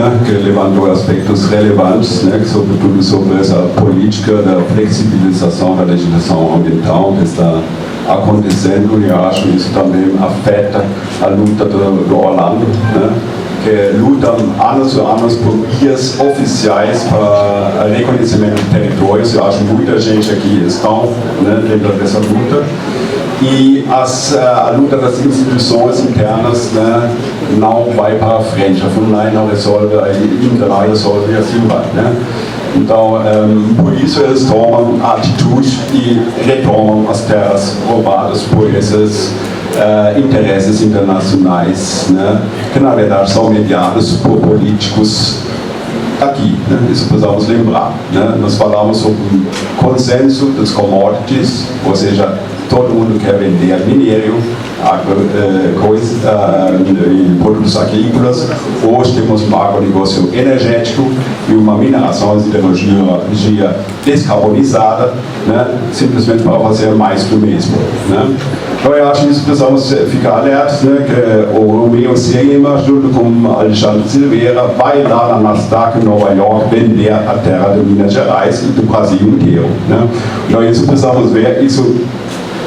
né, que levantou aspectos relevantes, né, sobretudo sobre essa política da flexibilização da legislação ambiental que está acontecendo, e acho que isso também afeta a luta do Orlando, né, que lutam anos e anos por vias oficiais para reconhecimento de territórios. Eu acho que muita gente aqui está, né, dentro dessa luta. E a luta das instituições internas, né, não vai para frente. A FUNAI não resolve, a INTA não resolve, e assim vai. Né? Então, por isso eles tomam atitude e retomam as terras roubadas por esses interesses internacionais, né, que na verdade são mediados por políticos aqui, né? Isso precisamos lembrar, né? Nós falamos sobre o consenso dos commodities, ou seja, todo mundo quer vender minério, produtos agrícolas. Hoje temos um agronegócio energético e uma mineração de energia descarbonizada, né? Simplesmente para fazer mais do mesmo. Né? Então eu acho que isso precisamos ficar alertas, né? Que o Romeo Sema, junto com Alexandre Silveira, vai lá na Nasdaq em Nova York vender a terra de Minas Gerais e do Brasil inteiro. Né? Então isso precisamos ver, isso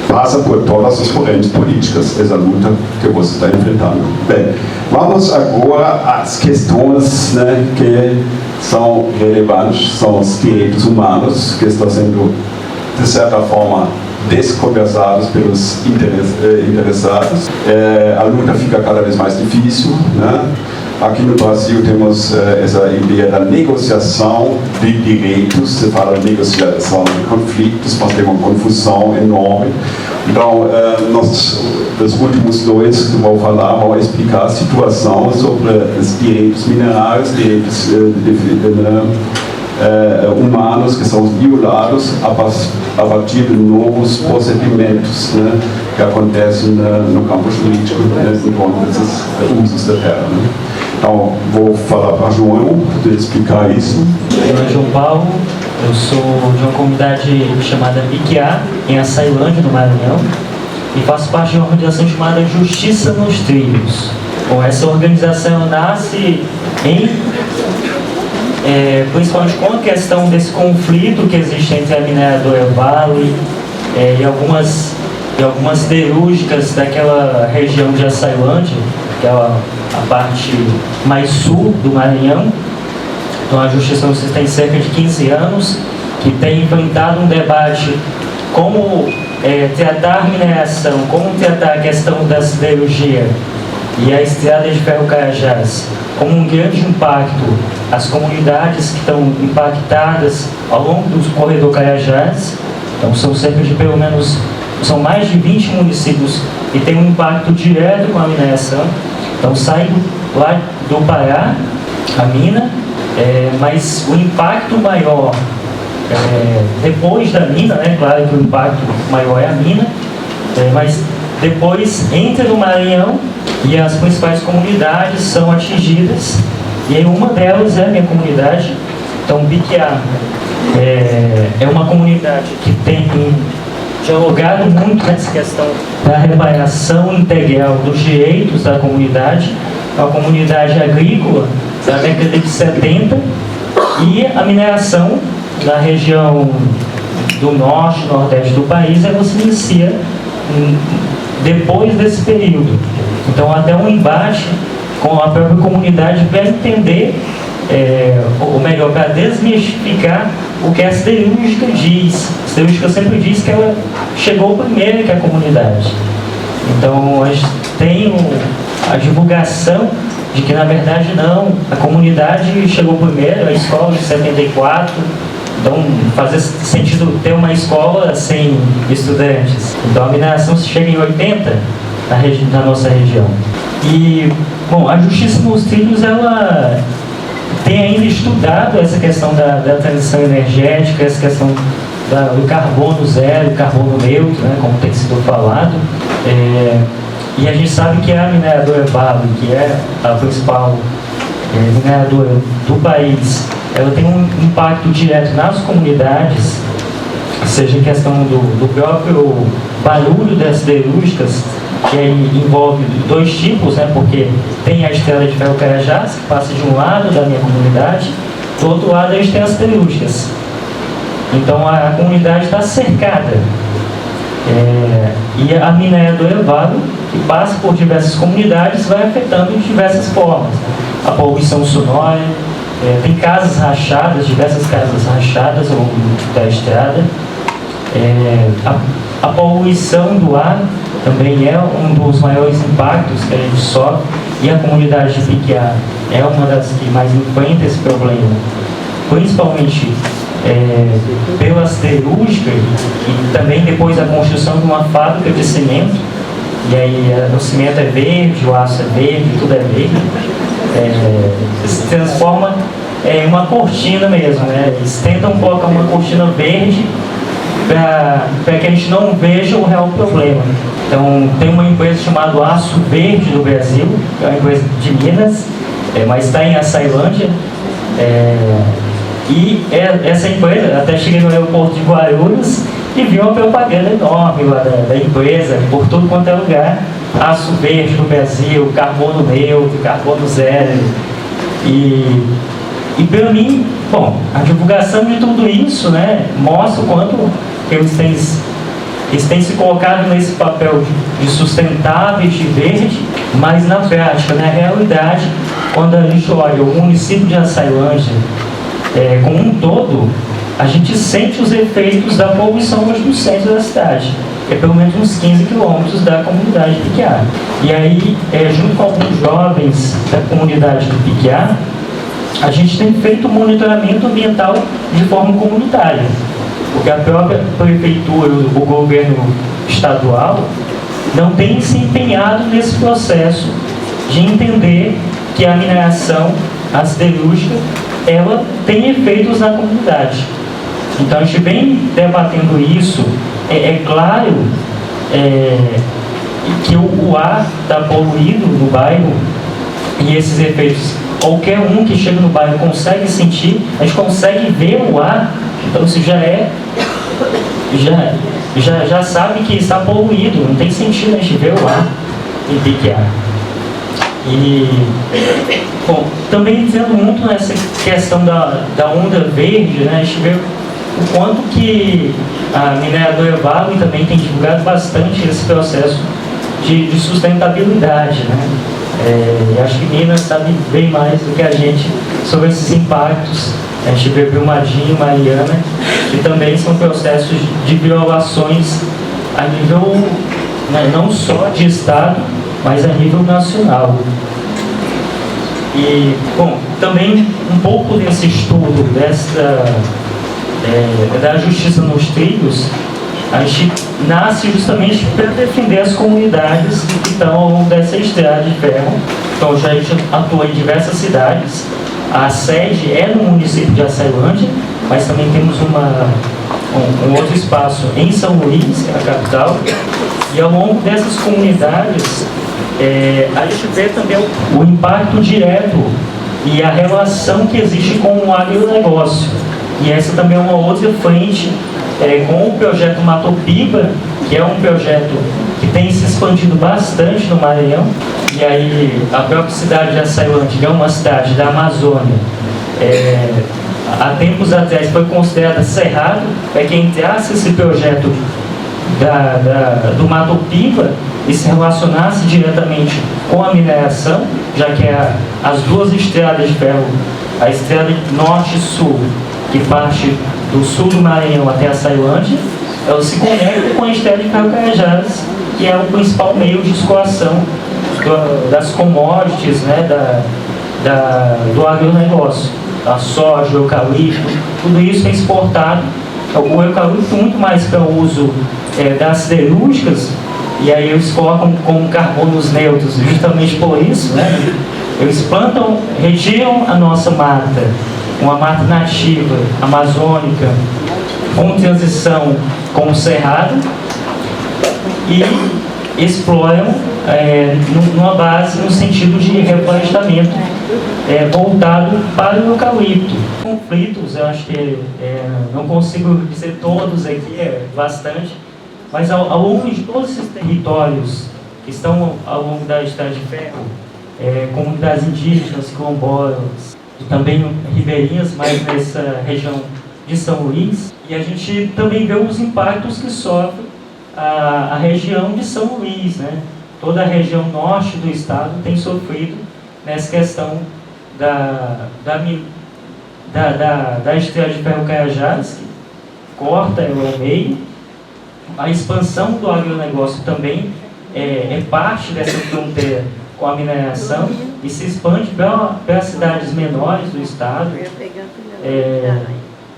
passa por todas as correntes políticas, essa luta que você está enfrentando. Bem, vamos agora às questões, né, que são relevantes, são os direitos humanos, que estão sendo, de certa forma, desconversados pelos interessados. A luta fica cada vez mais difícil, né? Aqui no Brasil temos essa ideia da negociação de direitos. Se fala de negociação de conflitos, mas tem uma confusão enorme. Então, os últimos dois que vou falar vão explicar a situação sobre os direitos minerais, direitos humanos que são violados a partir de novos procedimentos, né, que acontecem no campo jurídico, né, em torno desses usos da terra. Né. Então, vou falar para João, para explicar isso. Meu nome é João Paulo, eu sou de uma comunidade chamada Biquiá, em Açailândia, no Maranhão, e faço parte de uma organização chamada Justiça nos Trilhos. Bom, essa organização nasce principalmente com a questão desse conflito que existe entre a mineradora Vale e algumas siderúrgicas daquela região de Açailândia, que é a parte mais sul do Maranhão. Então a Justiça nos Trilhos tem cerca de 15 anos, que tem enfrentado um debate como tratar a mineração, como tratar a questão da siderurgia e a estrada de ferro Carajás como um grande impacto às comunidades que estão impactadas ao longo do corredor Carajás. Então são cerca de pelo menos, são mais de 20 municípios que têm um impacto direto com a mineração. Então sai lá do Pará a mina, mas o impacto maior depois da mina, né? Claro que o impacto maior é a mina, mas depois entra no Maranhão e as principais comunidades são atingidas, e aí uma delas é a minha comunidade. Então Biquiá é uma comunidade que tem dialogado muito nessa questão da reparação integral dos direitos da comunidade, a comunidade agrícola da década de 70, e a mineração na região do norte, nordeste do país, ela se inicia depois desse período. Então, até um embate com a própria comunidade para entender, ou melhor, para desmistificar o que a siderúrgica diz. A siderúrgica sempre diz que ela chegou primeiro que a comunidade. Então, a gente tem a divulgação de que, na verdade, não, a comunidade chegou primeiro, a escola de 74. Então, fazia sentido ter uma escola sem estudantes. Então, a mineração chega em 80 na nossa região. E, bom, a Justiça nos Trilhos, ela tem ainda estudado essa questão da transição energética, essa questão do carbono zero, carbono neutro, né, como tem sido falado. E a gente sabe que a mineradora Vale, que é a principal mineradora do país, ela tem um impacto direto nas comunidades, seja em questão do próprio barulho das siderúrgicas, que aí envolve dois tipos, né? Porque tem a estrada de ferro Carajás, que passa de um lado da minha comunidade, do outro lado a gente tem as telúrgicas. Então a comunidade está cercada. E a minéria do Orevado, que passa por diversas comunidades, vai afetando de diversas formas. A poluição sonora, tem casas rachadas, diversas casas rachadas ao longo da estrada. A poluição do ar também é um dos maiores impactos que a gente sofre, e a comunidade de Piquiá é uma das que mais enfrenta esse problema, principalmente pelas telúrgicas e também depois da construção de uma fábrica de cimento. E aí o cimento é verde, o aço é verde, tudo é verde. Se transforma em uma cortina mesmo, né? Eles tentam colocar uma cortina verde para que a gente não veja o real problema. Então, tem uma empresa chamada Aço Verde do Brasil, que é uma empresa de Minas, mas está em Açailândia. E essa empresa, até cheguei no aeroporto de Guarulhos e vi uma propaganda enorme lá da empresa, por tudo quanto é lugar. Aço Verde do Brasil, carbono neutro, carbono zero. E para mim, bom, a divulgação de tudo isso, né, mostra o quanto eles têm se colocado nesse papel de sustentável, de verde, mas na prática, na realidade, quando a gente olha o município de Açailândia como um todo, a gente sente os efeitos da poluição hoje no centro da cidade, que é pelo menos uns 15 quilômetros da comunidade de Piquiá. E aí, junto com alguns jovens da comunidade do Piquiá, a gente tem feito monitoramento ambiental de forma comunitária, porque a própria prefeitura, o governo estadual, não tem se empenhado nesse processo de entender que a mineração, a siderúrgica, ela tem efeitos na comunidade. Então a gente vem debatendo isso. É claro que o ar está poluído no bairro, e esses efeitos qualquer um que chega no bairro consegue sentir, a gente consegue ver o ar. Então isso já sabe que está poluído, não tem sentido a gente ver o ar em Piquiá. E, bom, também dizendo muito nessa questão da onda verde, né, a gente vê o quanto que a mineradora Vale também tem divulgado bastante esse processo de sustentabilidade, né? Acho que Minas sabe bem mais do que a gente sobre esses impactos. A gente vê Brumadinho, Mariana, que também são processos de violações a nível, né, não só de Estado, mas a nível nacional. E, bom, também um pouco desse estudo da justiça nos trilhos, a gente nasce justamente para defender as comunidades que estão ao longo dessa estrada de ferro. Então, já a gente atua em diversas cidades. A sede é no município de Açailândia, mas também temos um outro espaço em São Luís, que é a capital. E ao longo dessas comunidades, a gente vê também o impacto direto e a relação que existe com o agronegócio. E essa também é uma outra frente com o projeto Matopiba, que é um projeto que tem se expandido bastante no Maranhão. E aí a própria cidade de Açailândia, que é uma cidade da Amazônia, há tempos atrás foi considerada cerrado, para que entrasse esse projeto do Matopiba e se relacionasse diretamente com a mineração, já que as duas estradas de ferro, a estrada norte e sul, que parte do sul do Maranhão até Açailândia, ela se conecta com a estrada de ferro Carajás, que é o principal meio de escoação das commodities, né, do agronegócio. A soja, o eucalipto, tudo isso é exportado. O eucalipto muito mais para o uso das siderúrgicas, e aí eles colocam como carbonos neutros justamente por isso, né? Eles plantam, retiram a nossa mata, uma mata nativa, amazônica, com transição com o cerrado, e exploram numa base no sentido de reflorestamento voltado para o eucalipto. Conflitos, eu acho que não consigo dizer todos aqui, bastante, mas ao longo de todos esses territórios que estão ao longo da estrada de ferro, comunidades indígenas, quilombolas, e também ribeirinhas, mais nessa região de São Luís. E a gente também vê os impactos que sofre a região de São Luís, né? Toda a região norte do estado tem sofrido nessa questão da estrada de ferro Caiajás, que corta ela ao meio. A expansão do agronegócio também é parte dessa fronteira com a mineração e se expande para cidades menores do estado.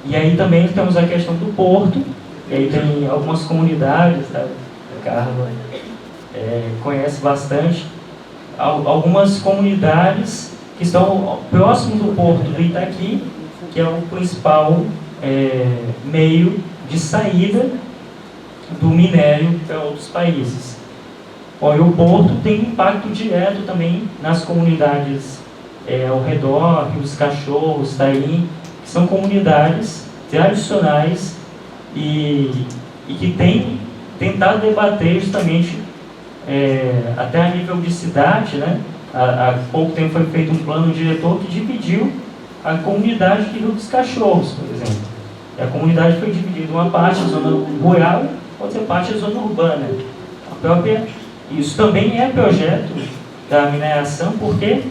E aí também temos a questão do porto, e aí tem algumas comunidades, a Carla conhece bastante, algumas comunidades que estão próximo do porto do Itaqui, que é o principal meio de saída do minério para outros países. E o porto tem impacto direto também nas comunidades ao redor, Rios Cachorros, Taim, que são comunidades tradicionais e que têm tentado debater justamente, até a nível de cidade, né? Há pouco tempo foi feito um plano diretor que dividiu a comunidade de Rio dos Cachorros, por exemplo. E a comunidade foi dividida, uma parte da zona rural, outra parte da zona urbana. Isso também é projeto da mineração, porque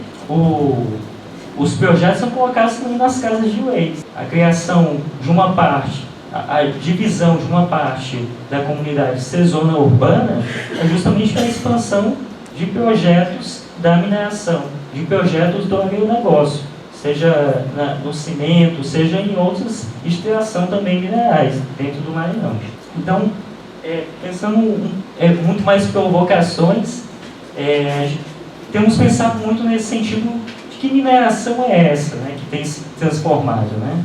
os projetos são colocados também nas casas de leis. A criação de uma parte, a divisão de uma parte da comunidade ser zona urbana é justamente para a expansão de projetos da mineração, de projetos do agronegócio, seja no cimento, seja em outras extração também minerais, dentro do Maranhão. Então, pensando muito mais provocações, temos pensado muito nesse sentido de que mineração é essa, né, que tem se transformado, né?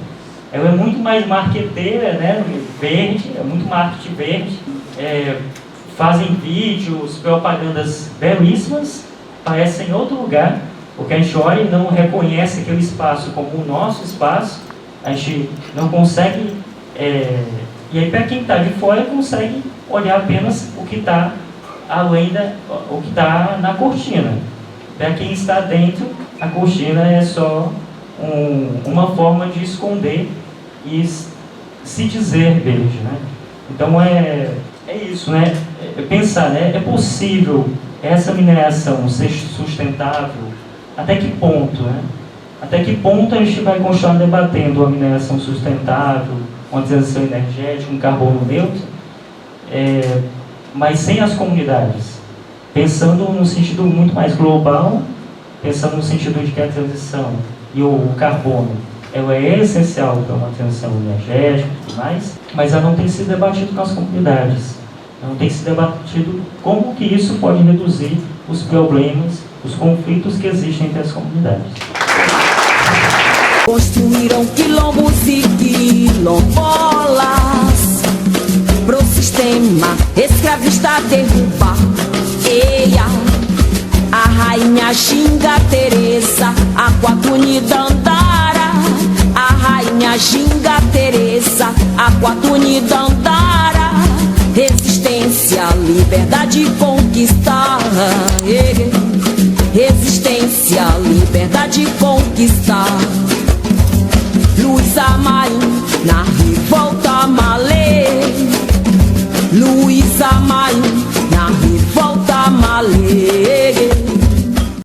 Ela é muito mais marqueteira, né, verde, é muito marketing verde, fazem vídeos, propagandas belíssimas, parecem em outro lugar, porque a gente olha e não reconhece aquele espaço como o nosso espaço, a gente não consegue, e aí para quem está de fora consegue olhar apenas o que está além o que está na cortina. Para quem está dentro, a cortina é só uma forma de esconder e se dizer verde, né? Então é isso, né? Pensar, né? É possível essa mineração ser sustentável? Até que ponto, né? Até que ponto a gente vai continuar debatendo a mineração sustentável, uma transição energética, um carbono neutro, mas sem as comunidades? Pensando no sentido muito mais global, pensando no sentido de que a transição e o carbono ela é essencial para uma transição energética e tudo mais, mas ela não tem sido debatido nas comunidades. Não tem sido debatido como que isso pode reduzir os problemas, os conflitos que existem entre as comunidades. Construíram quilombos e quilombolas pro sistema escravista derrubar. Eia, a rainha Ginga Teresa, a Quatuni Dandara. A rainha Ginga Teresa, a Quatuni Dandara. Resistência, liberdade, conquistar. Resistência, liberdade, conquistar. Luísa Marim, na revolta malê. Luísa Marim, na revolta malê.